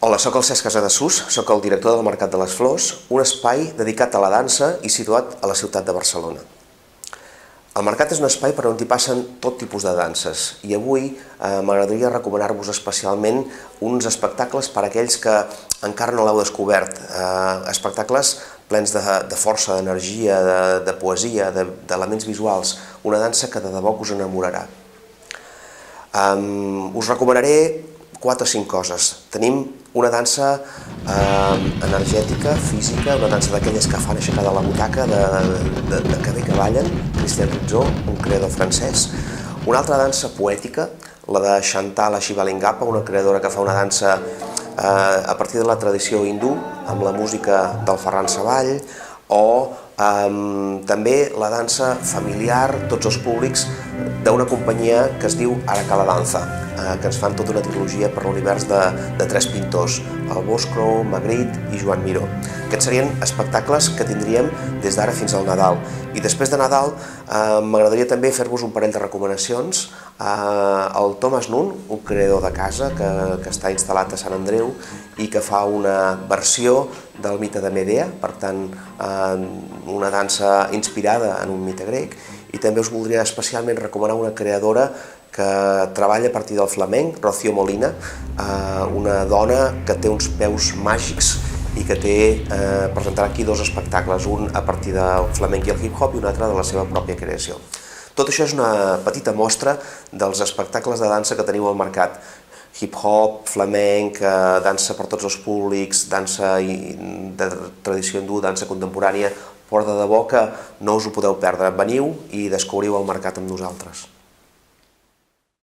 Hola, soc el Cesc Casadesús, soc el director del Mercat de les Flors, un espai dedicat a la dansa i situat a la ciutat de Barcelona. El mercat és un espai per on hi passen tot tipus de danses i avui m'agradaria recomanar-vos especialment uns espectacles per a aquells que encara no l'heu descobert, espectacles plens de força, d'energia, de poesia, d'elements visuals, una dansa que de debò us enamorarà. Us recomanaré 4 o 5 coses. Tenim una dansa energètica, física, una dansa d'aquelles que fan aixecar de la butaca, de que bé que ballen, Christian Rizzo, un creador francès. Una altra dansa poètica, la de Chantal Shivalingappa, una creadora que fa una dansa a partir de la tradició hindú, amb la música del Ferran Savall, o també la dansa familiar, tots els públics, d'una companyia que es diu Ara que la danza, que ens fan tota una trilogia per l'univers de 3 pintors, el Boscro, Magritte i Joan Miró. Aquests serien espectacles que tindríem des d'ara fins al Nadal. I després de Nadal m'agradaria també fer-vos un parell de recomanacions. El Thomas Nunn, un creador de casa que està instal·lat a Sant Andreu i que fa una versió del mite de Medea, per tant una dansa inspirada en un mite grec, i també us voldria especialment recomanar una creadora que treballa a partir del flamenc, Rocío Molina, una dona que té uns peus màgics i que presentarà aquí 2 espectacles, un a partir del flamenc i el hip-hop i un altre de la seva pròpia creació. Tot això és una petita mostra dels espectacles de dansa que teniu al mercat. Hip-hop, flamenc, dansa per tots els públics, dansa de tradició hindú, dansa contemporània, però de debò que no us ho podeu perdre. Veniu i descobriu el mercat amb nosaltres.